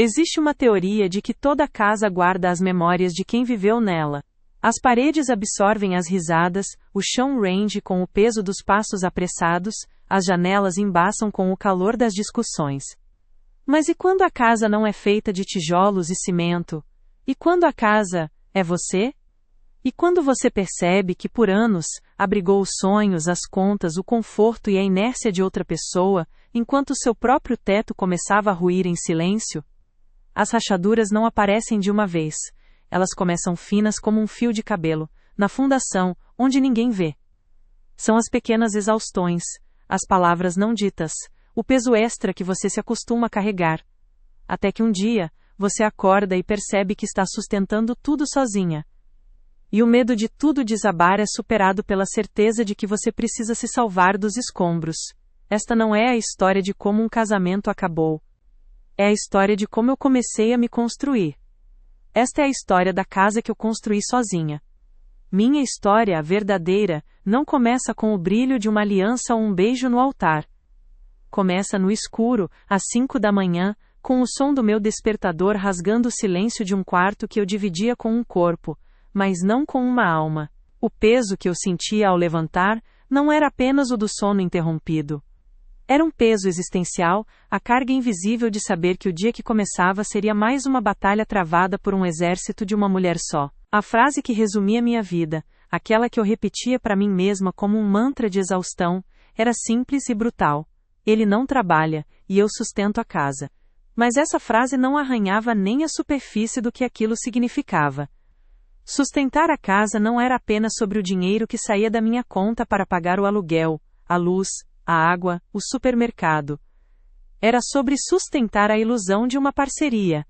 Existe uma teoria de que toda casa guarda as memórias de quem viveu nela. As paredes absorvem as risadas, o chão range com o peso dos passos apressados, as janelas embaçam com o calor das discussões. Mas e quando a casa não é feita de tijolos e cimento? E quando a casa é você? E quando você percebe que por anos abrigou os sonhos, as contas, o conforto e a inércia de outra pessoa, enquanto seu próprio teto começava a ruir em silêncio? As rachaduras não aparecem de uma vez. Elas começam finas como um fio de cabelo, na fundação, onde ninguém vê. São as pequenas exaustões, as palavras não ditas, o peso extra que você se acostuma a carregar. Até que um dia, você acorda e percebe que está sustentando tudo sozinha. E o medo de tudo desabar é superado pela certeza de que você precisa se salvar dos escombros. Esta não é a história de como um casamento acabou. É a história de como eu comecei a me construir. Esta é a história da casa que eu construí sozinha. Minha história, a verdadeira, não começa com o brilho de uma aliança ou um beijo no altar. Começa no escuro, às 5 da manhã, com o som do meu despertador rasgando o silêncio de um quarto que eu dividia com um corpo, mas não com uma alma. O peso que eu sentia ao levantar não era apenas o do sono interrompido. Era um peso existencial, a carga invisível de saber que o dia que começava seria mais uma batalha travada por um exército de uma mulher só. A frase que resumia minha vida, aquela que eu repetia para mim mesma como um mantra de exaustão, era simples e brutal. Ele não trabalha, e eu sustento a casa. Mas essa frase não arranhava nem a superfície do que aquilo significava. Sustentar a casa não era apenas sobre o dinheiro que saía da minha conta para pagar o aluguel, a luz, a água, o supermercado. Era sobre sustentar a ilusão de uma parceria.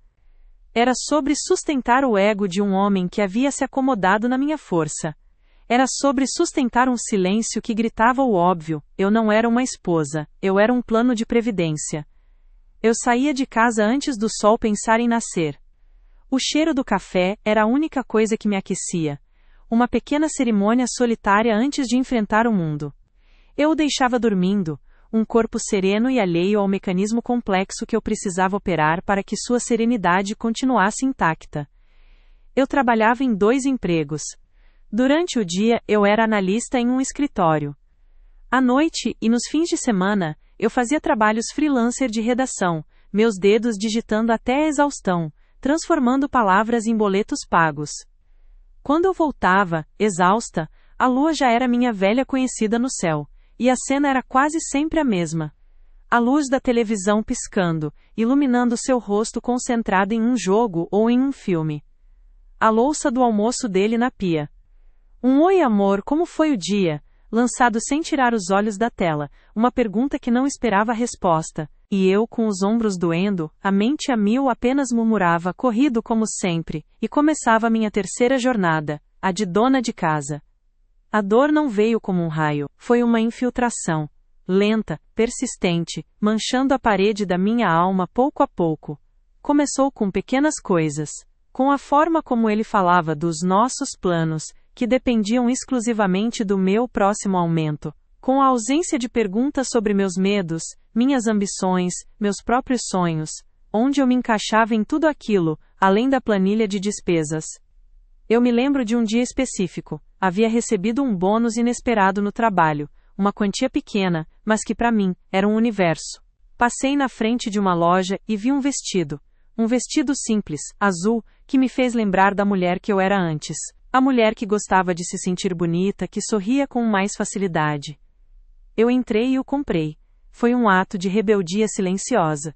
Era sobre sustentar o ego de um homem que havia se acomodado na minha força. Era sobre sustentar um silêncio que gritava o óbvio: eu não era uma esposa, eu era um plano de previdência. Eu saía de casa antes do sol pensar em nascer. O cheiro do café era a única coisa que me aquecia. Uma pequena cerimônia solitária antes de enfrentar o mundo. Eu o deixava dormindo, um corpo sereno e alheio ao mecanismo complexo que eu precisava operar para que sua serenidade continuasse intacta. Eu trabalhava em 2 empregos. Durante o dia, eu era analista em um escritório. À noite e nos fins de semana, eu fazia trabalhos freelancer de redação, meus dedos digitando até a exaustão, transformando palavras em boletos pagos. Quando eu voltava, exausta, a lua já era minha velha conhecida no céu. E a cena era quase sempre a mesma. A luz da televisão piscando, iluminando seu rosto concentrado em um jogo ou em um filme. A louça do almoço dele na pia. Um oi amor, como foi o dia? Lançado sem tirar os olhos da tela, uma pergunta que não esperava a resposta. E eu, com os ombros doendo, a mente a mil, apenas murmurava, corrido como sempre, e começava minha terceira jornada, a de dona de casa. A dor não veio como um raio, foi uma infiltração, lenta, persistente, manchando a parede da minha alma pouco a pouco. Começou com pequenas coisas, com a forma como ele falava dos nossos planos, que dependiam exclusivamente do meu próximo aumento, com a ausência de perguntas sobre meus medos, minhas ambições, meus próprios sonhos, onde eu me encaixava em tudo aquilo, além da planilha de despesas. Eu me lembro de um dia específico. Havia recebido um bônus inesperado no trabalho, uma quantia pequena, mas que para mim, era um universo. Passei na frente de uma loja e vi um vestido simples, azul, que me fez lembrar da mulher que eu era antes. A mulher que gostava de se sentir bonita, que sorria com mais facilidade. Eu entrei e o comprei. Foi um ato de rebeldia silenciosa.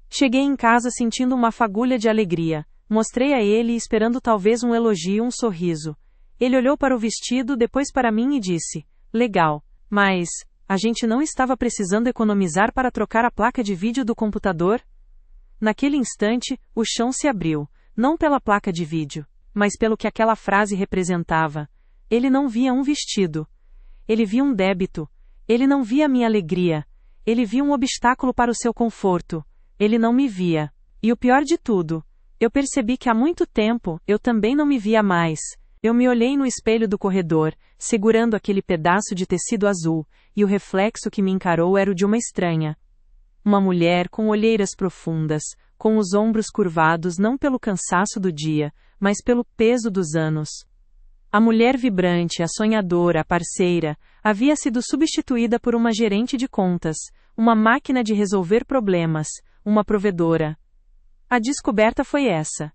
Cheguei em casa sentindo uma fagulha de alegria. Mostrei a ele esperando talvez um elogio, um sorriso. Ele olhou para o vestido, depois para mim e disse: legal, mas a gente não estava precisando economizar para trocar a placa de vídeo do computador? Naquele instante, o chão se abriu, não pela placa de vídeo, mas pelo que aquela frase representava. Ele não via um vestido. Ele via um débito. Ele não via minha alegria. Ele via um obstáculo para o seu conforto. Ele não me via. E o pior de tudo, eu percebi que há muito tempo, eu também não me via mais. Eu me olhei no espelho do corredor, segurando aquele pedaço de tecido azul, e o reflexo que me encarou era o de uma estranha. Uma mulher com olheiras profundas, com os ombros curvados não pelo cansaço do dia, mas pelo peso dos anos. A mulher vibrante, a sonhadora, a parceira, havia sido substituída por uma gerente de contas, uma máquina de resolver problemas, uma provedora. A descoberta foi essa.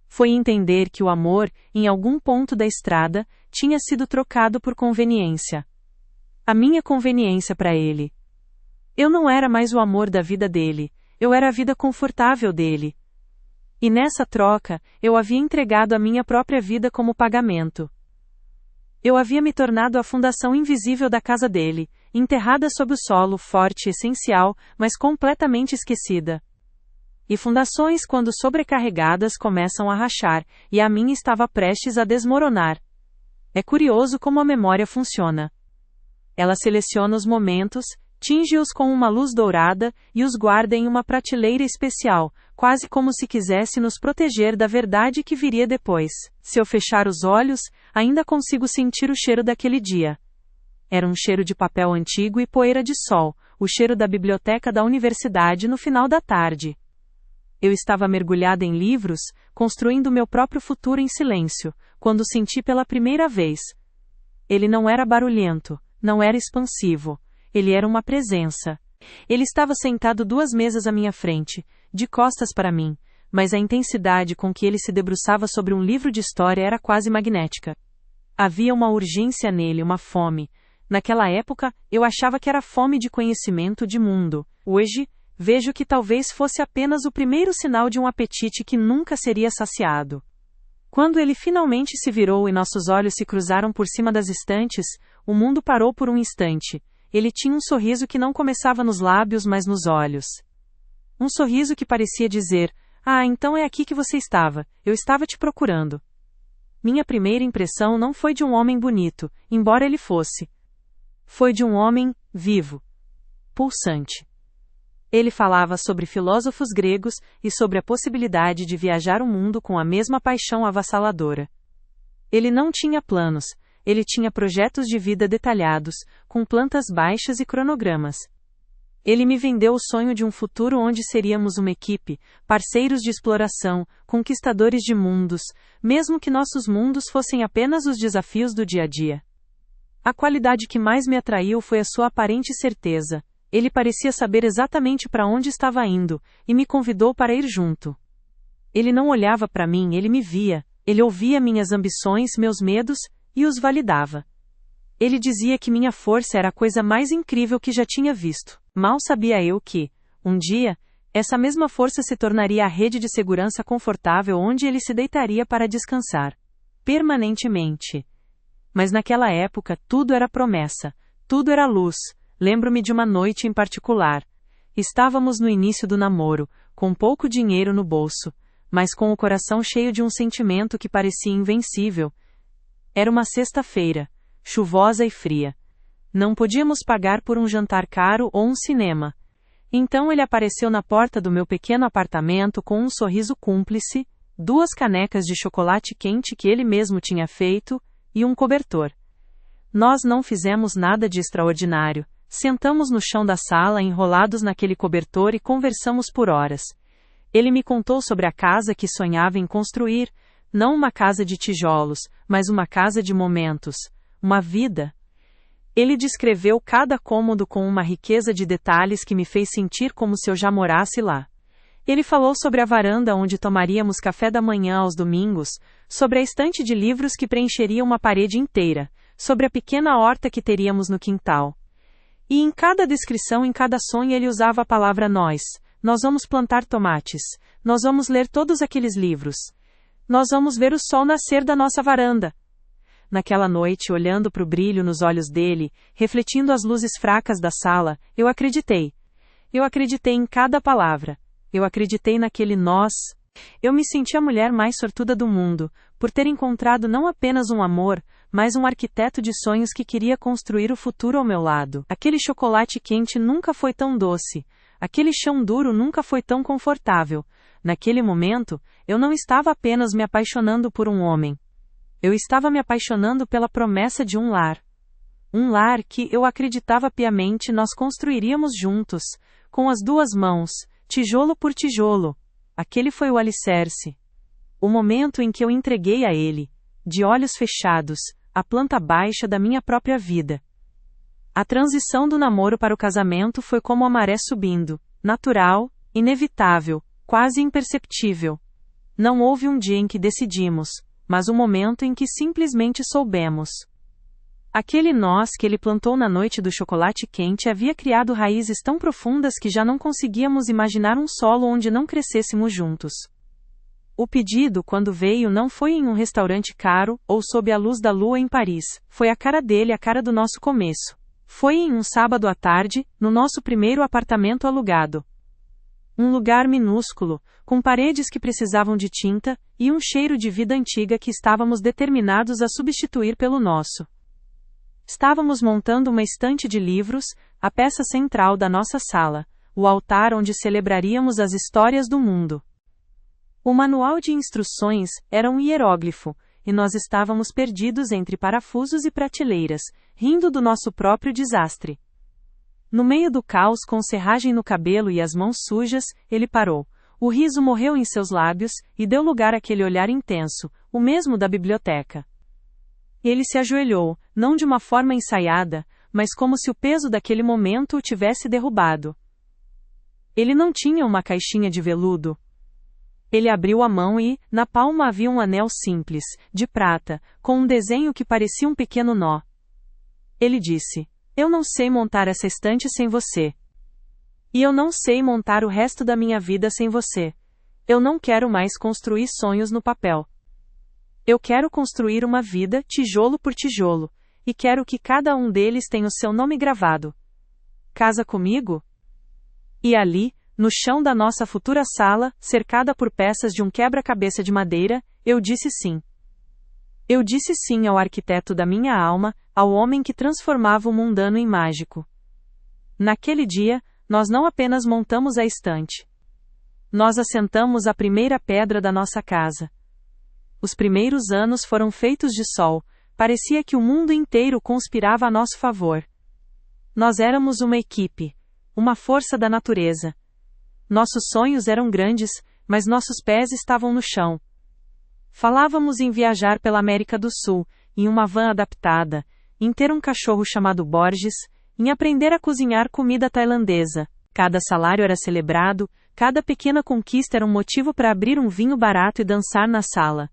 Foi entender que o amor, em algum ponto da estrada, tinha sido trocado por conveniência. A minha conveniência para ele. Eu não era mais o amor da vida dele, eu era a vida confortável dele. E nessa troca, eu havia entregado a minha própria vida como pagamento. Eu havia me tornado a fundação invisível da casa dele, enterrada sob o solo forte e essencial, mas completamente esquecida. E fundações, quando sobrecarregadas, começam a rachar, e a minha estava prestes a desmoronar. É curioso como a memória funciona. Ela seleciona os momentos, tinge-os com uma luz dourada e os guarda em uma prateleira especial, quase como se quisesse nos proteger da verdade que viria depois. Se eu fechar os olhos, ainda consigo sentir o cheiro daquele dia. Era um cheiro de papel antigo e poeira de sol, o cheiro da biblioteca da universidade no final da tarde. Eu estava mergulhada em livros, construindo meu próprio futuro em silêncio, quando senti pela primeira vez. Ele não era barulhento, não era expansivo. Ele era uma presença. Ele estava sentado 2 mesas à minha frente, de costas para mim, mas a intensidade com que ele se debruçava sobre um livro de história era quase magnética. Havia uma urgência nele, uma fome. Naquela época, eu achava que era fome de conhecimento de mundo. Hoje, vejo que talvez fosse apenas o primeiro sinal de um apetite que nunca seria saciado. Quando ele finalmente se virou e nossos olhos se cruzaram por cima das estantes, o mundo parou por um instante. Ele tinha um sorriso que não começava nos lábios, mas nos olhos. Um sorriso que parecia dizer: "Ah, então é aqui que você estava, eu estava te procurando." Minha primeira impressão não foi de um homem bonito, embora ele fosse. Foi de um homem vivo, pulsante. Ele falava sobre filósofos gregos e sobre a possibilidade de viajar o mundo com a mesma paixão avassaladora. Ele não tinha planos, ele tinha projetos de vida detalhados, com plantas baixas e cronogramas. Ele me vendeu o sonho de um futuro onde seríamos uma equipe, parceiros de exploração, conquistadores de mundos, mesmo que nossos mundos fossem apenas os desafios do dia a dia. A qualidade que mais me atraiu foi a sua aparente certeza. Ele parecia saber exatamente para onde estava indo, e me convidou para ir junto. Ele não olhava para mim, ele me via, ele ouvia minhas ambições, meus medos, e os validava. Ele dizia que minha força era a coisa mais incrível que já tinha visto. Mal sabia eu que, um dia, essa mesma força se tornaria a rede de segurança confortável onde ele se deitaria para descansar. Permanentemente. Mas naquela época, tudo era promessa, tudo era luz. Lembro-me de uma noite em particular. Estávamos no início do namoro, com pouco dinheiro no bolso, mas com o coração cheio de um sentimento que parecia invencível. Era uma sexta-feira, chuvosa e fria. Não podíamos pagar por um jantar caro ou um cinema. Então ele apareceu na porta do meu pequeno apartamento com um sorriso cúmplice, 2 canecas de chocolate quente que ele mesmo tinha feito, e um cobertor. Nós não fizemos nada de extraordinário. Sentamos no chão da sala enrolados naquele cobertor e conversamos por horas. Ele me contou sobre a casa que sonhava em construir, não uma casa de tijolos, mas uma casa de momentos, uma vida. Ele descreveu cada cômodo com uma riqueza de detalhes que me fez sentir como se eu já morasse lá. Ele falou sobre a varanda onde tomaríamos café da manhã aos domingos, sobre a estante de livros que preencheria uma parede inteira, sobre a pequena horta que teríamos no quintal. E em cada descrição, em cada sonho ele usava a palavra nós. Nós vamos plantar tomates. Nós vamos ler todos aqueles livros. Nós vamos ver o sol nascer da nossa varanda. Naquela noite, olhando para o brilho nos olhos dele, refletindo as luzes fracas da sala, eu acreditei. Eu acreditei em cada palavra. Eu acreditei naquele nós. Eu me senti a mulher mais sortuda do mundo, por ter encontrado não apenas um amor, mas um arquiteto de sonhos que queria construir o futuro ao meu lado. Aquele chocolate quente nunca foi tão doce. Aquele chão duro nunca foi tão confortável. Naquele momento, eu não estava apenas me apaixonando por um homem. Eu estava me apaixonando pela promessa de um lar. Um lar que, eu acreditava piamente, nós construiríamos juntos, com as 2 mãos, tijolo por tijolo. Aquele foi o alicerce. O momento em que eu entreguei a ele, de olhos fechados, a planta baixa da minha própria vida. A transição do namoro para o casamento foi como a maré subindo, natural, inevitável, quase imperceptível. Não houve um dia em que decidimos, mas um momento em que simplesmente soubemos. Aquele nós que ele plantou na noite do chocolate quente havia criado raízes tão profundas que já não conseguíamos imaginar um solo onde não crescêssemos juntos. O pedido, quando veio, não foi em um restaurante caro, ou sob a luz da lua em Paris, foi a cara dele, a cara do nosso começo. Foi em um sábado à tarde, no nosso primeiro apartamento alugado. Um lugar minúsculo, com paredes que precisavam de tinta, e um cheiro de vida antiga que estávamos determinados a substituir pelo nosso. Estávamos montando uma estante de livros, a peça central da nossa sala, o altar onde celebraríamos as histórias do mundo. O manual de instruções era um hieróglifo, e nós estávamos perdidos entre parafusos e prateleiras, rindo do nosso próprio desastre. No meio do caos, com serragem no cabelo e as mãos sujas, ele parou. O riso morreu em seus lábios, e deu lugar àquele olhar intenso, o mesmo da biblioteca. Ele se ajoelhou, não de uma forma ensaiada, mas como se o peso daquele momento o tivesse derrubado. Ele não tinha uma caixinha de veludo. Ele abriu a mão e, na palma havia um anel simples, de prata, com um desenho que parecia um pequeno nó. Ele disse: "Eu não sei montar essa estante sem você. E eu não sei montar o resto da minha vida sem você. Eu não quero mais construir sonhos no papel. Eu quero construir uma vida, tijolo por tijolo, e quero que cada um deles tenha o seu nome gravado. Casa comigo?" E ali, no chão da nossa futura sala, cercada por peças de um quebra-cabeça de madeira, eu disse sim. Eu disse sim ao arquiteto da minha alma, ao homem que transformava o mundano em mágico. Naquele dia, nós não apenas montamos a estante. Nós assentamos a primeira pedra da nossa casa. Os primeiros anos foram feitos de sol, parecia que o mundo inteiro conspirava a nosso favor. Nós éramos uma equipe, uma força da natureza. Nossos sonhos eram grandes, mas nossos pés estavam no chão. Falávamos em viajar pela América do Sul, em uma van adaptada, em ter um cachorro chamado Borges, em aprender a cozinhar comida tailandesa. Cada salário era celebrado, cada pequena conquista era um motivo para abrir um vinho barato e dançar na sala.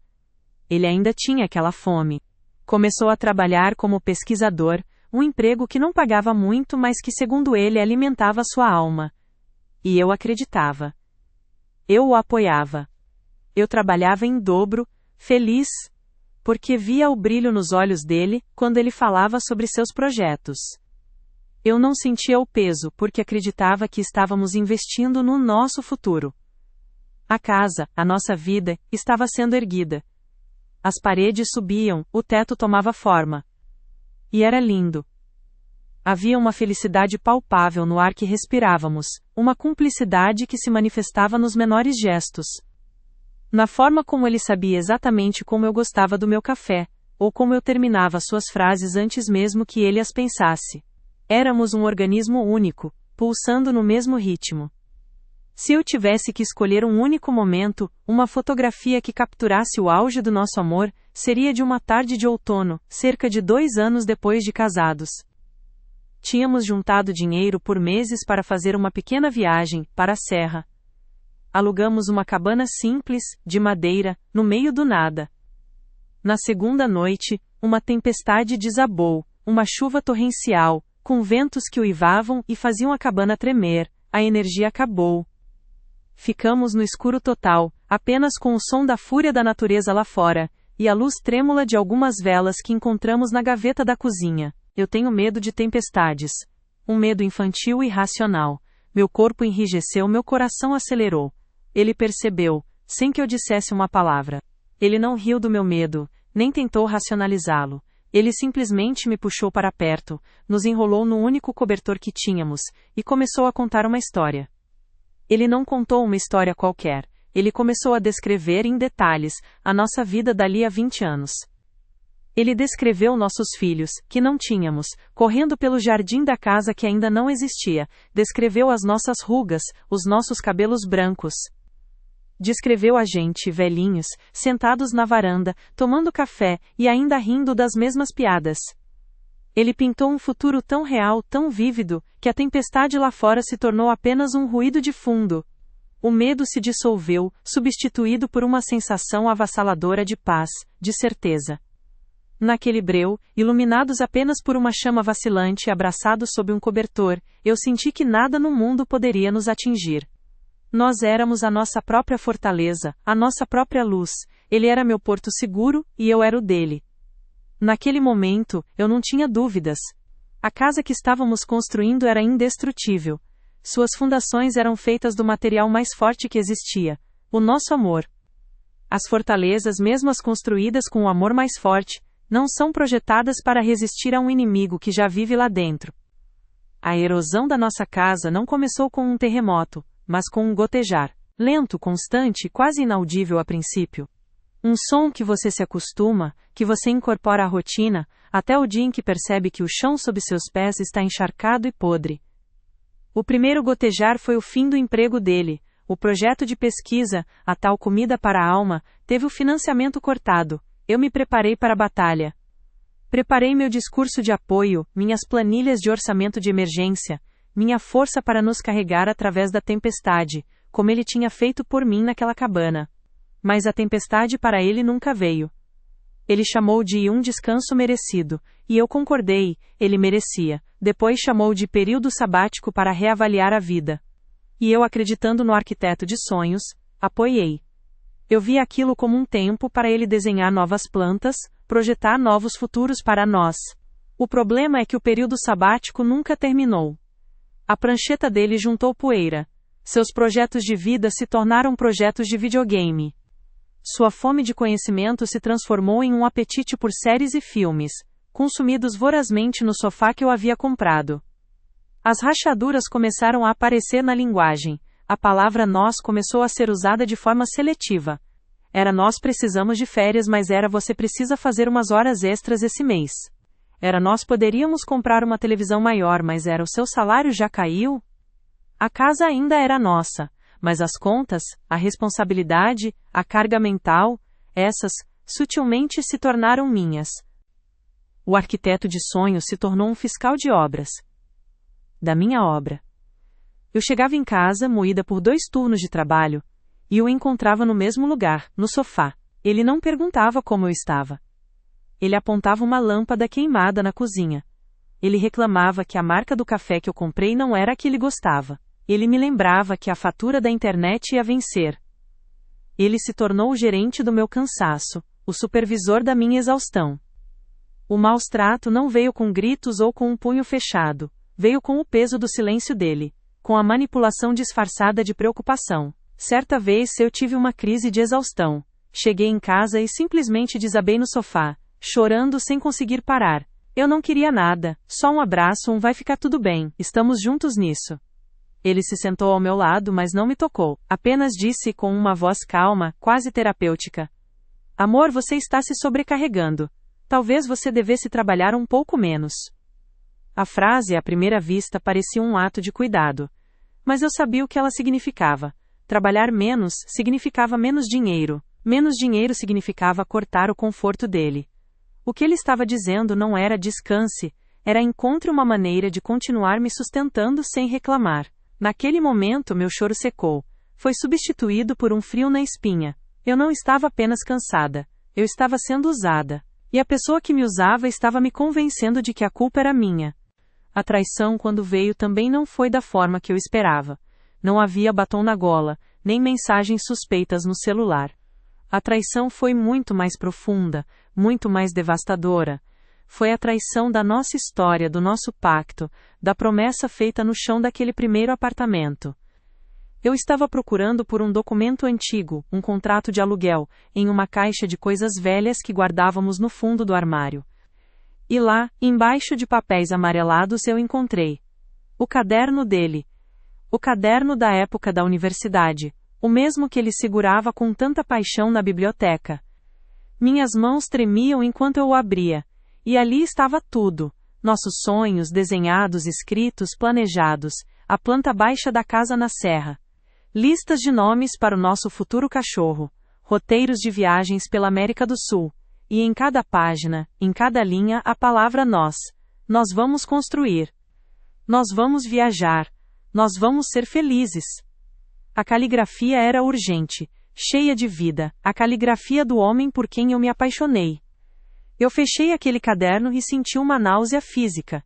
Ele ainda tinha aquela fome. Começou a trabalhar como pesquisador, um emprego que não pagava muito, mas que, segundo ele, alimentava sua alma. E eu acreditava. Eu o apoiava. Eu trabalhava em dobro, feliz, porque via o brilho nos olhos dele, quando ele falava sobre seus projetos. Eu não sentia o peso, porque acreditava que estávamos investindo no nosso futuro. A casa, a nossa vida, estava sendo erguida. As paredes subiam, o teto tomava forma. E era lindo. Havia uma felicidade palpável no ar que respirávamos, uma cumplicidade que se manifestava nos menores gestos. Na forma como ele sabia exatamente como eu gostava do meu café, ou como eu terminava suas frases antes mesmo que ele as pensasse. Éramos um organismo único, pulsando no mesmo ritmo. Se eu tivesse que escolher um único momento, uma fotografia que capturasse o auge do nosso amor, seria de uma tarde de outono, cerca de 2 anos depois de casados. Tínhamos juntado dinheiro por meses para fazer uma pequena viagem, para a serra. Alugamos uma cabana simples, de madeira, no meio do nada. Na segunda noite, uma tempestade desabou, uma chuva torrencial, com ventos que uivavam e faziam a cabana tremer, a energia acabou. Ficamos no escuro total, apenas com o som da fúria da natureza lá fora, e a luz trêmula de algumas velas que encontramos na gaveta da cozinha. Eu tenho medo de tempestades. Um medo infantil e irracional. Meu corpo enrijeceu, meu coração acelerou. Ele percebeu, sem que eu dissesse uma palavra. Ele não riu do meu medo, nem tentou racionalizá-lo. Ele simplesmente me puxou para perto, nos enrolou no único cobertor que tínhamos, e começou a contar uma história. Ele não contou uma história qualquer. Ele começou a descrever em detalhes a nossa vida dali a 20 anos. Ele descreveu nossos filhos, que não tínhamos, correndo pelo jardim da casa que ainda não existia, descreveu as nossas rugas, os nossos cabelos brancos. Descreveu a gente, velhinhos, sentados na varanda, tomando café, e ainda rindo das mesmas piadas. Ele pintou um futuro tão real, tão vívido, que a tempestade lá fora se tornou apenas um ruído de fundo. O medo se dissolveu, substituído por uma sensação avassaladora de paz, de certeza. Naquele breu, iluminados apenas por uma chama vacilante e abraçados sob um cobertor, eu senti que nada no mundo poderia nos atingir. Nós éramos a nossa própria fortaleza, a nossa própria luz. Ele era meu porto seguro, e eu era o dele. Naquele momento, eu não tinha dúvidas. A casa que estávamos construindo era indestrutível. Suas fundações eram feitas do material mais forte que existia, o nosso amor. As fortalezas, mesmo as construídas com o amor mais forte, não são projetadas para resistir a um inimigo que já vive lá dentro. A erosão da nossa casa não começou com um terremoto, mas com um gotejar, lento, constante, quase inaudível a princípio. Um som que você se acostuma, que você incorpora à rotina, até o dia em que percebe que o chão sob seus pés está encharcado e podre. O primeiro gotejar foi o fim do emprego dele. O projeto de pesquisa, a tal comida para a alma, teve o financiamento cortado. Eu me preparei para a batalha. Preparei meu discurso de apoio, minhas planilhas de orçamento de emergência, minha força para nos carregar através da tempestade, como ele tinha feito por mim naquela cabana. Mas a tempestade para ele nunca veio. Ele chamou de um descanso merecido, e eu concordei, ele merecia. Depois chamou de período sabático para reavaliar a vida. E eu, acreditando no arquiteto de sonhos, apoiei. Eu vi aquilo como um tempo para ele desenhar novas plantas, projetar novos futuros para nós. O problema é que o período sabático nunca terminou. A prancheta dele juntou poeira. Seus projetos de vida se tornaram projetos de videogame. Sua fome de conhecimento se transformou em um apetite por séries e filmes, consumidos vorazmente no sofá que eu havia comprado. As rachaduras começaram a aparecer na linguagem. A palavra nós começou a ser usada de forma seletiva. Era nós precisamos de férias, mas era você precisa fazer umas horas extras esse mês. Era nós poderíamos comprar uma televisão maior, mas era o seu salário já caiu? A casa ainda era nossa, mas as contas, a responsabilidade, a carga mental, essas, sutilmente se tornaram minhas. O arquiteto de sonhos se tornou um fiscal de obras. Da minha obra. Eu chegava em casa, moída por 2 turnos de trabalho, e o encontrava no mesmo lugar, no sofá. Ele não perguntava como eu estava. Ele apontava uma lâmpada queimada na cozinha. Ele reclamava que a marca do café que eu comprei não era a que ele gostava. Ele me lembrava que a fatura da internet ia vencer. Ele se tornou o gerente do meu cansaço, o supervisor da minha exaustão. O maus-trato não veio com gritos ou com um punho fechado, veio com o peso do silêncio dele, com a manipulação disfarçada de preocupação. Certa vez eu tive uma crise de exaustão. Cheguei em casa e simplesmente desabei no sofá, chorando sem conseguir parar. Eu não queria nada, só um abraço, vai ficar tudo bem, estamos juntos nisso. Ele se sentou ao meu lado, mas não me tocou. Apenas disse com uma voz calma, quase terapêutica: Amor, você está se sobrecarregando. Talvez você devesse trabalhar um pouco menos. A frase, à primeira vista, parecia um ato de cuidado. Mas eu sabia o que ela significava. Trabalhar menos significava menos dinheiro. Menos dinheiro significava cortar o conforto dele. O que ele estava dizendo não era descanse, era encontre uma maneira de continuar me sustentando sem reclamar. Naquele momento meu choro secou. Foi substituído por um frio na espinha. Eu não estava apenas cansada. Eu estava sendo usada. E a pessoa que me usava estava me convencendo de que a culpa era minha. A traição, quando veio, também não foi da forma que eu esperava. Não havia batom na gola, nem mensagens suspeitas no celular. A traição foi muito mais profunda, muito mais devastadora. Foi a traição da nossa história, do nosso pacto, da promessa feita no chão daquele primeiro apartamento. Eu estava procurando por um documento antigo, um contrato de aluguel, em uma caixa de coisas velhas que guardávamos no fundo do armário. E lá, embaixo de papéis amarelados, eu encontrei o caderno dele. O caderno da época da universidade, o mesmo que ele segurava com tanta paixão na biblioteca. Minhas mãos tremiam enquanto eu o abria. E ali estava tudo. Nossos sonhos, desenhados, escritos, planejados, a planta baixa da casa na serra. Listas de nomes para o nosso futuro cachorro, roteiros de viagens pela América do Sul. E em cada página, em cada linha, a palavra nós. Nós vamos construir. Nós vamos viajar. Nós vamos ser felizes. A caligrafia era urgente, cheia de vida, a caligrafia do homem por quem eu me apaixonei. Eu fechei aquele caderno e senti uma náusea física.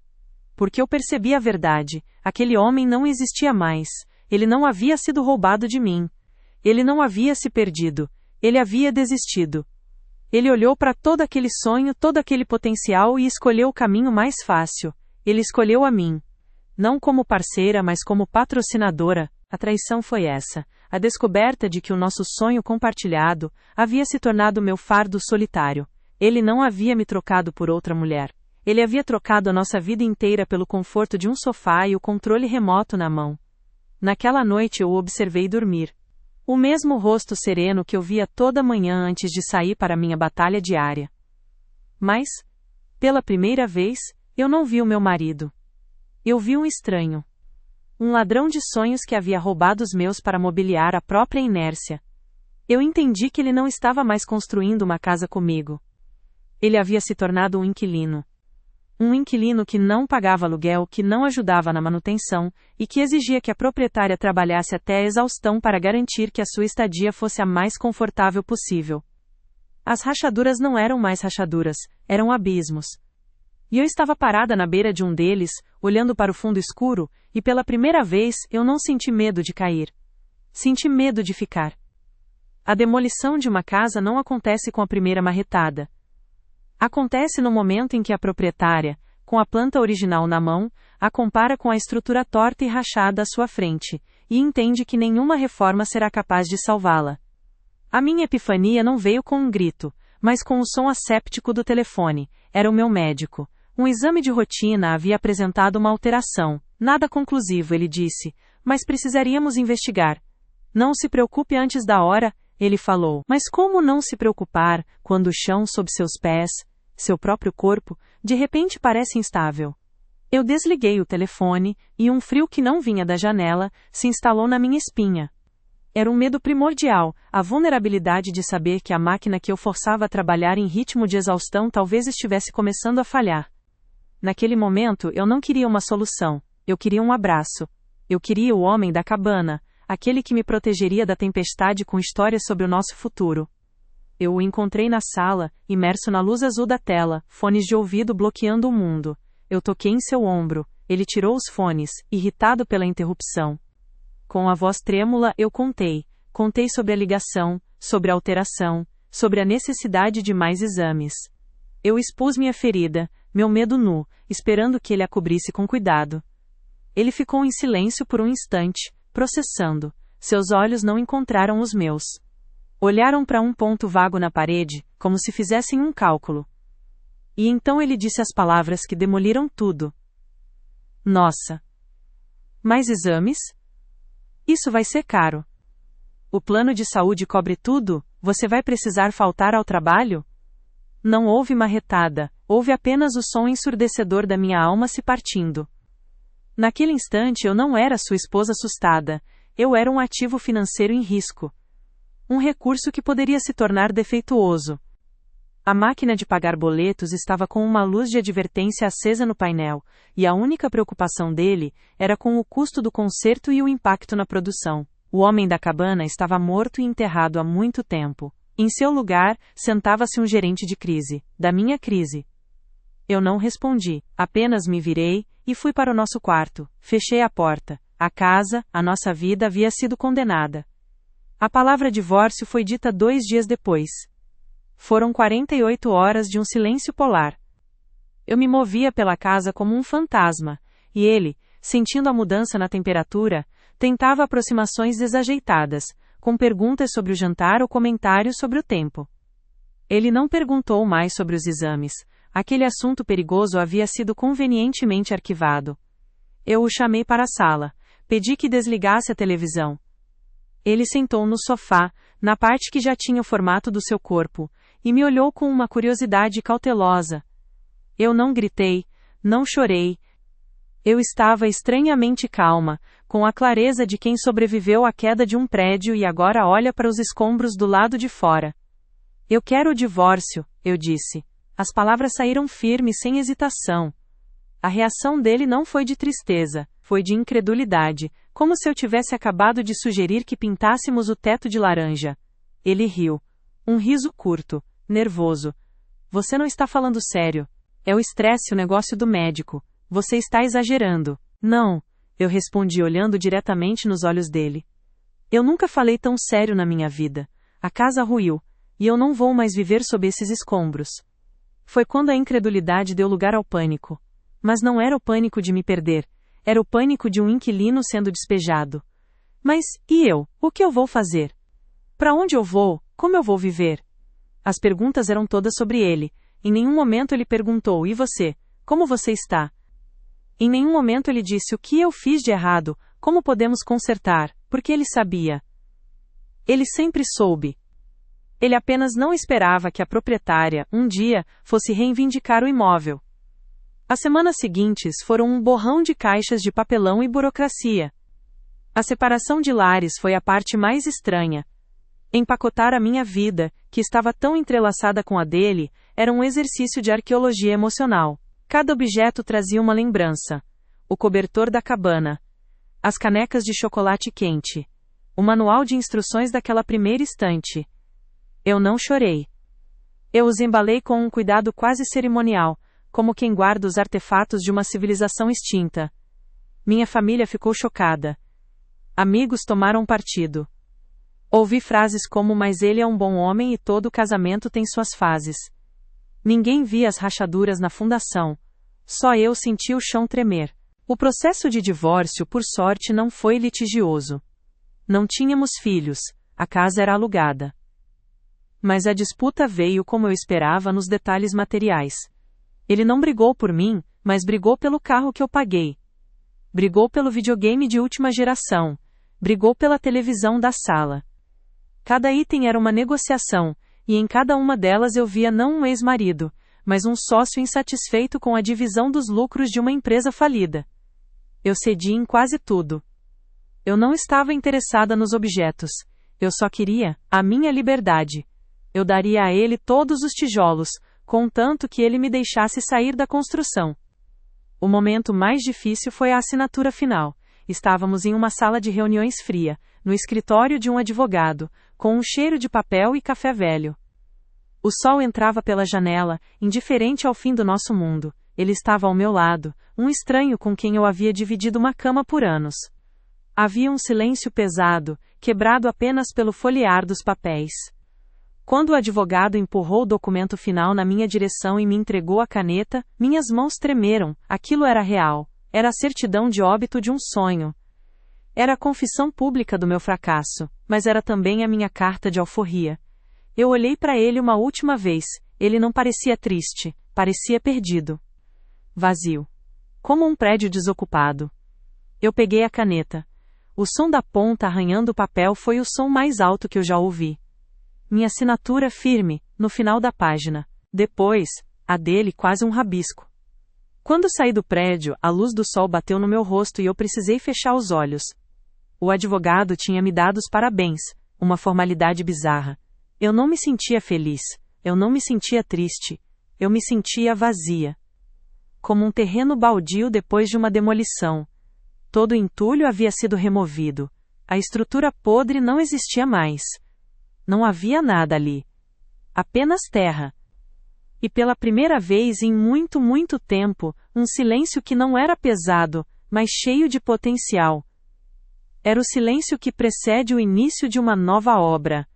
Porque eu percebi a verdade, aquele homem não existia mais, ele não havia sido roubado de mim. Ele não havia se perdido, ele havia desistido. Ele olhou para todo aquele sonho, todo aquele potencial e escolheu o caminho mais fácil. Ele escolheu a mim. Não como parceira, mas como patrocinadora. A traição foi essa, a descoberta de que o nosso sonho compartilhado havia se tornado meu fardo solitário. Ele não havia me trocado por outra mulher. Ele havia trocado a nossa vida inteira pelo conforto de um sofá e o controle remoto na mão. Naquela noite eu o observei dormir. O mesmo rosto sereno que eu via toda manhã antes de sair para minha batalha diária. Mas, pela primeira vez, eu não vi o meu marido. Eu vi um estranho. Um ladrão de sonhos que havia roubado os meus para mobiliar a própria inércia. Eu entendi que ele não estava mais construindo uma casa comigo. Ele havia se tornado um inquilino. Um inquilino que não pagava aluguel, que não ajudava na manutenção, e que exigia que a proprietária trabalhasse até a exaustão para garantir que a sua estadia fosse a mais confortável possível. As rachaduras não eram mais rachaduras, eram abismos. E eu estava parada na beira de um deles, olhando para o fundo escuro, e pela primeira vez eu não senti medo de cair. Senti medo de ficar. A demolição de uma casa não acontece com a primeira marretada. Acontece no momento em que a proprietária, com a planta original na mão, a compara com a estrutura torta e rachada à sua frente, e entende que nenhuma reforma será capaz de salvá-la. A minha epifania não veio com um grito, mas com o som asséptico do telefone. Era o meu médico. Um exame de rotina havia apresentado uma alteração. Nada conclusivo, ele disse, mas precisaríamos investigar. Não se preocupe antes da hora, ele falou. Mas como não se preocupar quando o chão sob seus pés, seu próprio corpo, de repente parece instável? Eu desliguei o telefone, e um frio que não vinha da janela se instalou na minha espinha. Era um medo primordial, a vulnerabilidade de saber que a máquina que eu forçava a trabalhar em ritmo de exaustão talvez estivesse começando a falhar. Naquele momento eu não queria uma solução, eu queria um abraço. Eu queria o homem da cabana, aquele que me protegeria da tempestade com histórias sobre o nosso futuro. Eu o encontrei na sala, imerso na luz azul da tela, fones de ouvido bloqueando o mundo. Eu toquei em seu ombro, ele tirou os fones, irritado pela interrupção. Com a voz trêmula eu contei sobre a ligação, sobre a alteração, sobre a necessidade de mais exames. Eu expus minha ferida, meu medo nu, esperando que ele a cobrisse com cuidado. Ele ficou em silêncio por um instante, processando. Seus olhos não encontraram os meus. Olharam para um ponto vago na parede, como se fizessem um cálculo. E então ele disse as palavras que demoliram tudo. Nossa! Mais exames? Isso vai ser caro. O plano de saúde cobre tudo? Você vai precisar faltar ao trabalho? Não houve marretada, houve apenas o som ensurdecedor da minha alma se partindo. Naquele instante eu não era sua esposa assustada, eu era um ativo financeiro em risco. Um recurso que poderia se tornar defeituoso. A máquina de pagar boletos estava com uma luz de advertência acesa no painel, e a única preocupação dele era com o custo do conserto e o impacto na produção. O homem da cabana estava morto e enterrado há muito tempo. Em seu lugar, sentava-se um gerente de crise, da minha crise. Eu não respondi, apenas me virei, e fui para o nosso quarto, fechei a porta. A casa, a nossa vida havia sido condenada. A palavra divórcio foi dita 2 dias depois. Foram 48 horas de um silêncio polar. Eu me movia pela casa como um fantasma, e ele, sentindo a mudança na temperatura, tentava aproximações desajeitadas, com perguntas sobre o jantar ou comentários sobre o tempo. Ele não perguntou mais sobre os exames, aquele assunto perigoso havia sido convenientemente arquivado. Eu o chamei para a sala, pedi que desligasse a televisão. Ele sentou no sofá, na parte que já tinha o formato do seu corpo, e me olhou com uma curiosidade cautelosa. Eu não gritei, não chorei. Eu estava estranhamente calma, com a clareza de quem sobreviveu à queda de um prédio e agora olha para os escombros do lado de fora. Eu quero o divórcio, eu disse. As palavras saíram firmes sem hesitação. A reação dele não foi de tristeza, foi de incredulidade, como se eu tivesse acabado de sugerir que pintássemos o teto de laranja. Ele riu. Um riso curto, nervoso. Você não está falando sério. É o estresse, o negócio do médico. Você está exagerando. Não, eu respondi olhando diretamente nos olhos dele. Eu nunca falei tão sério na minha vida. A casa ruiu, e eu não vou mais viver sob esses escombros. Foi quando a incredulidade deu lugar ao pânico. Mas não era o pânico de me perder, era o pânico de um inquilino sendo despejado. Mas, e eu? O que eu vou fazer? Para onde eu vou? Como eu vou viver? As perguntas eram todas sobre ele. Em nenhum momento ele perguntou, e você? Como você está? Em nenhum momento ele disse o que eu fiz de errado, como podemos consertar, porque ele sabia. Ele sempre soube. Ele apenas não esperava que a proprietária, um dia, fosse reivindicar o imóvel. As semanas seguintes foram um borrão de caixas de papelão e burocracia. A separação de lares foi a parte mais estranha. Empacotar a minha vida, que estava tão entrelaçada com a dele, era um exercício de arqueologia emocional. Cada objeto trazia uma lembrança. O cobertor da cabana. As canecas de chocolate quente. O manual de instruções daquela primeira estante. Eu não chorei. Eu os embalei com um cuidado quase cerimonial, como quem guarda os artefatos de uma civilização extinta. Minha família ficou chocada. Amigos tomaram partido. Ouvi frases como mas ele é um bom homem e todo casamento tem suas fases. Ninguém via as rachaduras na fundação. Só eu senti o chão tremer. O processo de divórcio, por sorte, não foi litigioso. Não tínhamos filhos, a casa era alugada. Mas a disputa veio como eu esperava nos detalhes materiais. Ele não brigou por mim, mas brigou pelo carro que eu paguei. Brigou pelo videogame de última geração. Brigou pela televisão da sala. Cada item era uma negociação, e em cada uma delas eu via não um ex-marido, mas um sócio insatisfeito com a divisão dos lucros de uma empresa falida. Eu cedi em quase tudo. Eu não estava interessada nos objetos. Eu só queria a minha liberdade. Eu daria a ele todos os tijolos, contanto que ele me deixasse sair da construção. O momento mais difícil foi a assinatura final. Estávamos em uma sala de reuniões fria, no escritório de um advogado, com um cheiro de papel e café velho. O sol entrava pela janela, indiferente ao fim do nosso mundo. Ele estava ao meu lado, um estranho com quem eu havia dividido uma cama por anos. Havia um silêncio pesado, quebrado apenas pelo folhear dos papéis. Quando o advogado empurrou o documento final na minha direção e me entregou a caneta, minhas mãos tremeram. Aquilo era real. Era a certidão de óbito de um sonho. Era a confissão pública do meu fracasso, mas era também a minha carta de alforria. Eu olhei para ele uma última vez. Ele não parecia triste, parecia perdido. Vazio. Como um prédio desocupado. Eu peguei a caneta. O som da ponta arranhando o papel foi o som mais alto que eu já ouvi. Minha assinatura firme, no final da página. Depois, a dele quase um rabisco. Quando saí do prédio, a luz do sol bateu no meu rosto e eu precisei fechar os olhos. O advogado tinha me dado os parabéns, uma formalidade bizarra. Eu não me sentia feliz, eu não me sentia triste, eu me sentia vazia. Como um terreno baldio depois de uma demolição. Todo o entulho havia sido removido. A estrutura podre não existia mais. Não havia nada ali. Apenas terra. E pela primeira vez em muito tempo, um silêncio que não era pesado, mas cheio de potencial. Era o silêncio que precede o início de uma nova obra.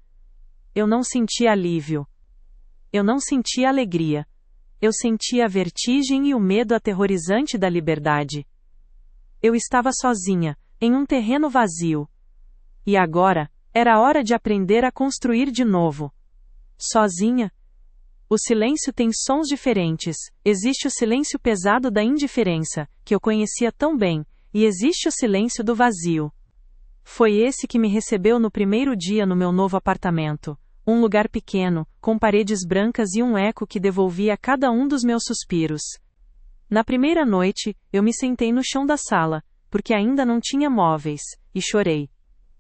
Eu não sentia alívio. Eu não sentia alegria. Eu sentia a vertigem e o medo aterrorizante da liberdade. Eu estava sozinha, em um terreno vazio. E agora, era hora de aprender a construir de novo. Sozinha? O silêncio tem sons diferentes. Existe o silêncio pesado da indiferença, que eu conhecia tão bem, e existe o silêncio do vazio. Foi esse que me recebeu no primeiro dia no meu novo apartamento. Um lugar pequeno, com paredes brancas e um eco que devolvia cada um dos meus suspiros. Na primeira noite, eu me sentei no chão da sala, porque ainda não tinha móveis, e chorei.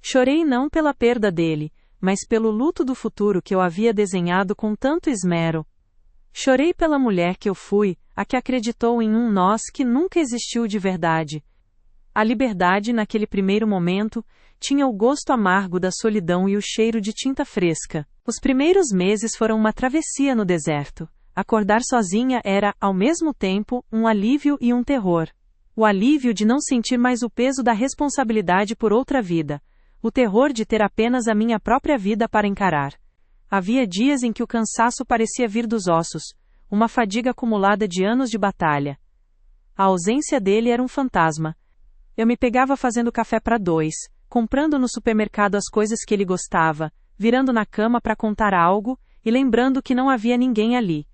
Chorei não pela perda dele, mas pelo luto do futuro que eu havia desenhado com tanto esmero. Chorei pela mulher que eu fui, a que acreditou em um nós que nunca existiu de verdade. A liberdade, naquele primeiro momento, tinha o gosto amargo da solidão e o cheiro de tinta fresca. Os primeiros meses foram uma travessia no deserto. Acordar sozinha era, ao mesmo tempo, um alívio e um terror. O alívio de não sentir mais o peso da responsabilidade por outra vida. O terror de ter apenas a minha própria vida para encarar. Havia dias em que o cansaço parecia vir dos ossos, uma fadiga acumulada de anos de batalha. A ausência dele era um fantasma. Eu me pegava fazendo café para dois, comprando no supermercado as coisas que ele gostava, virando na cama para contar algo, e lembrando que não havia ninguém ali.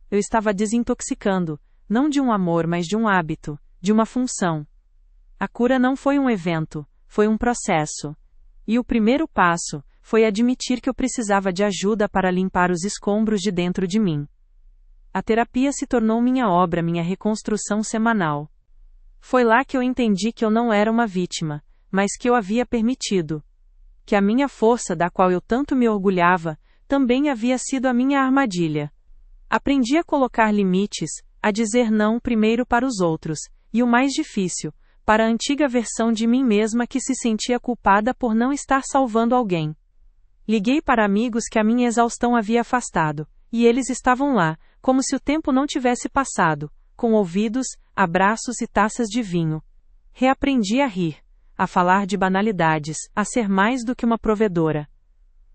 Eu estava desintoxicando, não de um amor, mas de um hábito, de uma função. A cura não foi um evento, foi um processo. E o primeiro passo foi admitir que eu precisava de ajuda para limpar os escombros de dentro de mim. A terapia se tornou minha obra, minha reconstrução semanal. Foi lá que eu entendi que eu não era uma vítima, mas que eu havia permitido. Que a minha força, da qual eu tanto me orgulhava, também havia sido a minha armadilha. Aprendi a colocar limites, a dizer não primeiro para os outros, e o mais difícil, para a antiga versão de mim mesma que se sentia culpada por não estar salvando alguém. Liguei para amigos que a minha exaustão havia afastado, e eles estavam lá, como se o tempo não tivesse passado, com ouvidos, abraços e taças de vinho. Reaprendi a rir, a falar de banalidades, a ser mais do que uma provedora.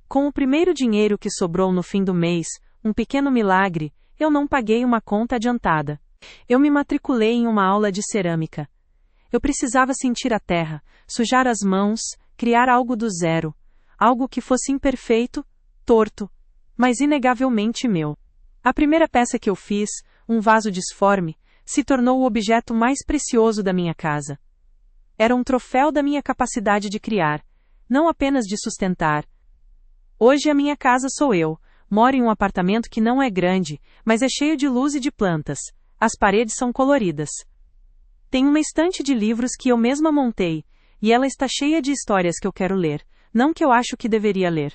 Com o primeiro dinheiro que sobrou no fim do mês, um pequeno milagre, eu não paguei uma conta adiantada. Eu me matriculei em uma aula de cerâmica. Eu precisava sentir a terra, sujar as mãos, criar algo do zero. Algo que fosse imperfeito, torto, mas inegavelmente meu. A primeira peça que eu fiz, um vaso disforme, se tornou o objeto mais precioso da minha casa. Era um troféu da minha capacidade de criar, não apenas de sustentar. Hoje a minha casa sou eu, moro em um apartamento que não é grande, mas é cheio de luz e de plantas. As paredes são coloridas. Tem uma estante de livros que eu mesma montei, e ela está cheia de histórias que eu quero ler, não que eu acho que deveria ler.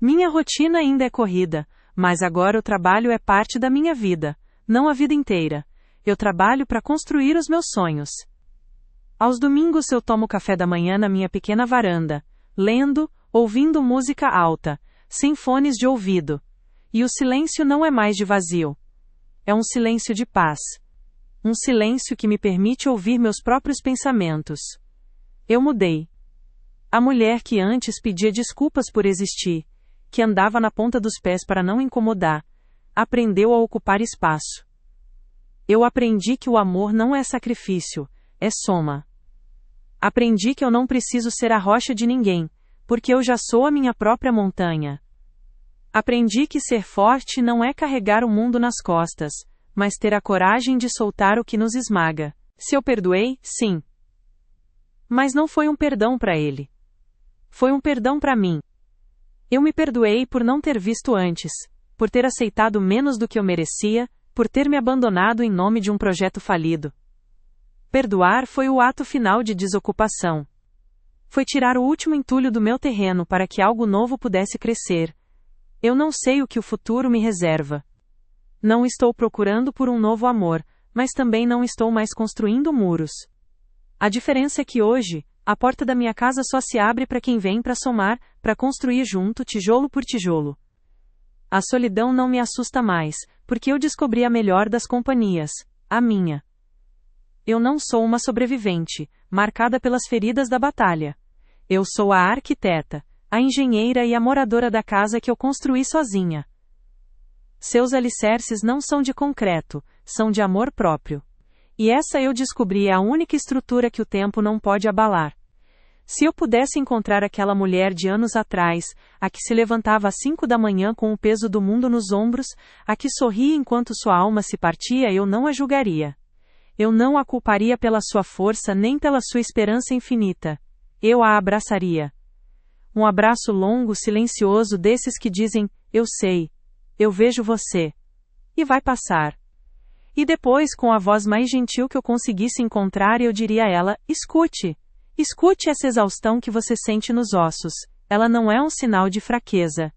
Minha rotina ainda é corrida, mas agora o trabalho é parte da minha vida, não a vida inteira. Eu trabalho para construir os meus sonhos. Aos domingos eu tomo café da manhã na minha pequena varanda, lendo, ouvindo música alta, sem fones de ouvido. E o silêncio não é mais de vazio. É um silêncio de paz. Um silêncio que me permite ouvir meus próprios pensamentos. Eu mudei. A mulher que antes pedia desculpas por existir, que andava na ponta dos pés para não incomodar, aprendeu a ocupar espaço. Eu aprendi que o amor não é sacrifício, é soma. Aprendi que eu não preciso ser a rocha de ninguém, porque eu já sou a minha própria montanha. Aprendi que ser forte não é carregar o mundo nas costas, mas ter a coragem de soltar o que nos esmaga. Se eu perdoei, sim. Mas não foi um perdão para ele. Foi um perdão para mim. Eu me perdoei por não ter visto antes, por ter aceitado menos do que eu merecia, por ter me abandonado em nome de um projeto falido. Perdoar foi o ato final de desocupação. Foi tirar o último entulho do meu terreno para que algo novo pudesse crescer. Eu não sei o que o futuro me reserva. Não estou procurando por um novo amor, mas também não estou mais construindo muros. A diferença é que hoje, a porta da minha casa só se abre para quem vem para somar, para construir junto, tijolo por tijolo. A solidão não me assusta mais, porque eu descobri a melhor das companhias, a minha. Eu não sou uma sobrevivente, marcada pelas feridas da batalha. Eu sou a arquiteta, a engenheira e a moradora da casa que eu construí sozinha. Seus alicerces não são de concreto, são de amor próprio. E essa eu descobri é a única estrutura que o tempo não pode abalar. Se eu pudesse encontrar aquela mulher de anos atrás, a que se levantava às 5 da manhã com o peso do mundo nos ombros, a que sorria enquanto sua alma se partia, eu não a julgaria. Eu não a culparia pela sua força nem pela sua esperança infinita. Eu a abraçaria. Um abraço longo, silencioso desses que dizem, eu sei, eu vejo você. E vai passar. E depois, com a voz mais gentil que eu conseguisse encontrar, eu diria a ela, escute. Escute essa exaustão que você sente nos ossos. Ela não é um sinal de fraqueza.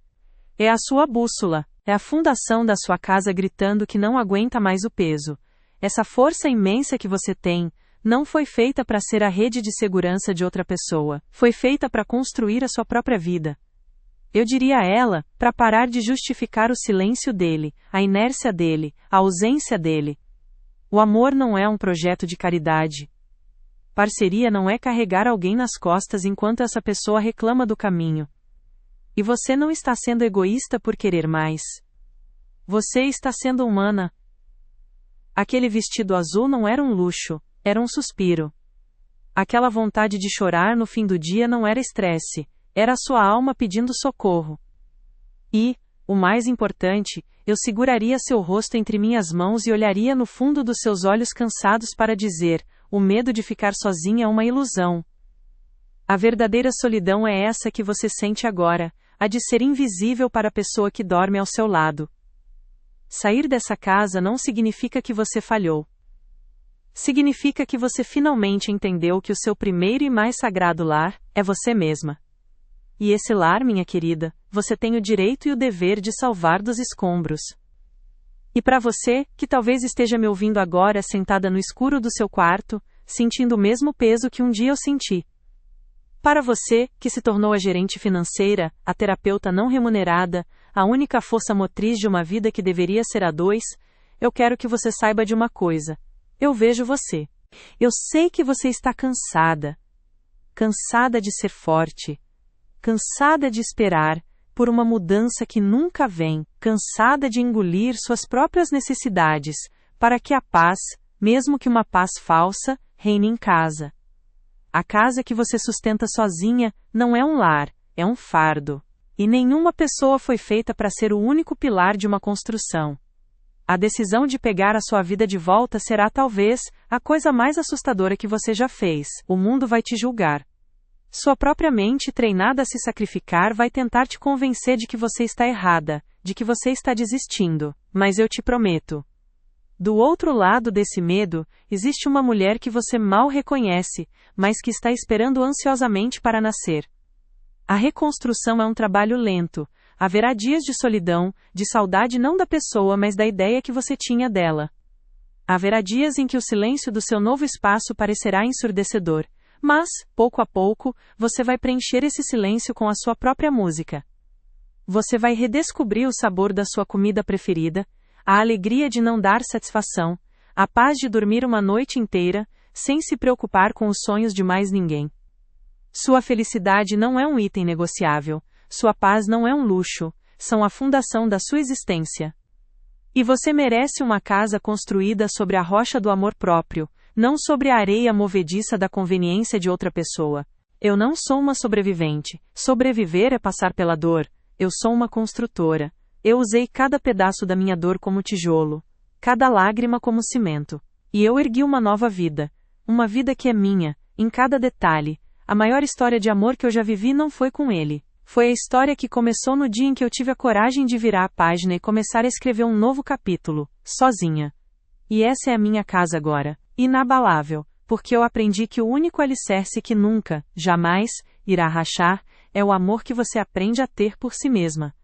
É a sua bússola. É a fundação da sua casa gritando que não aguenta mais o peso. Essa força imensa que você tem, não foi feita para ser a rede de segurança de outra pessoa. Foi feita para construir a sua própria vida. Eu diria a ela, para parar de justificar o silêncio dele, a inércia dele, a ausência dele. O amor não é um projeto de caridade. Parceria não é carregar alguém nas costas enquanto essa pessoa reclama do caminho. E você não está sendo egoísta por querer mais. Você está sendo humana. Aquele vestido azul não era um luxo, era um suspiro. Aquela vontade de chorar no fim do dia não era estresse, era a sua alma pedindo socorro. E, o mais importante, eu seguraria seu rosto entre minhas mãos e olharia no fundo dos seus olhos cansados para dizer, o medo de ficar sozinha é uma ilusão. A verdadeira solidão é essa que você sente agora, a de ser invisível para a pessoa que dorme ao seu lado. Sair dessa casa não significa que você falhou. Significa que você finalmente entendeu que o seu primeiro e mais sagrado lar é você mesma. E esse lar, minha querida, você tem o direito e o dever de salvar dos escombros. E para você, que talvez esteja me ouvindo agora sentada no escuro do seu quarto, sentindo o mesmo peso que um dia eu senti. Para você, que se tornou a gerente financeira, a terapeuta não remunerada, a única força motriz de uma vida que deveria ser a dois, eu quero que você saiba de uma coisa. Eu vejo você. Eu sei que você está cansada. Cansada de ser forte. Cansada de esperar por uma mudança que nunca vem. Cansada de engolir suas próprias necessidades, para que a paz, mesmo que uma paz falsa, reine em casa. A casa que você sustenta sozinha não é um lar, é um fardo. E nenhuma pessoa foi feita para ser o único pilar de uma construção. A decisão de pegar a sua vida de volta será talvez a coisa mais assustadora que você já fez. O mundo vai te julgar. Sua própria mente, treinada a se sacrificar, vai tentar te convencer de que você está errada, de que você está desistindo. Mas eu te prometo. Do outro lado desse medo, existe uma mulher que você mal reconhece, mas que está esperando ansiosamente para nascer. A reconstrução é um trabalho lento. Haverá dias de solidão, de saudade não da pessoa, mas da ideia que você tinha dela. Haverá dias em que o silêncio do seu novo espaço parecerá ensurdecedor. Mas, pouco a pouco, você vai preencher esse silêncio com a sua própria música. Você vai redescobrir o sabor da sua comida preferida, a alegria de não dar satisfação, a paz de dormir uma noite inteira, sem se preocupar com os sonhos de mais ninguém. Sua felicidade não é um item negociável, sua paz não é um luxo, são a fundação da sua existência. E você merece uma casa construída sobre a rocha do amor próprio, não sobre a areia movediça da conveniência de outra pessoa. Eu não sou uma sobrevivente. Sobreviver é passar pela dor. Eu sou uma construtora. Eu usei cada pedaço da minha dor como tijolo, cada lágrima como cimento. E eu ergui uma nova vida. Uma vida que é minha, em cada detalhe. A maior história de amor que eu já vivi não foi com ele. Foi a história que começou no dia em que eu tive a coragem de virar a página e começar a escrever um novo capítulo, sozinha. E essa é a minha casa agora, inabalável, porque eu aprendi que o único alicerce que nunca, jamais, irá rachar, é o amor que você aprende a ter por si mesma.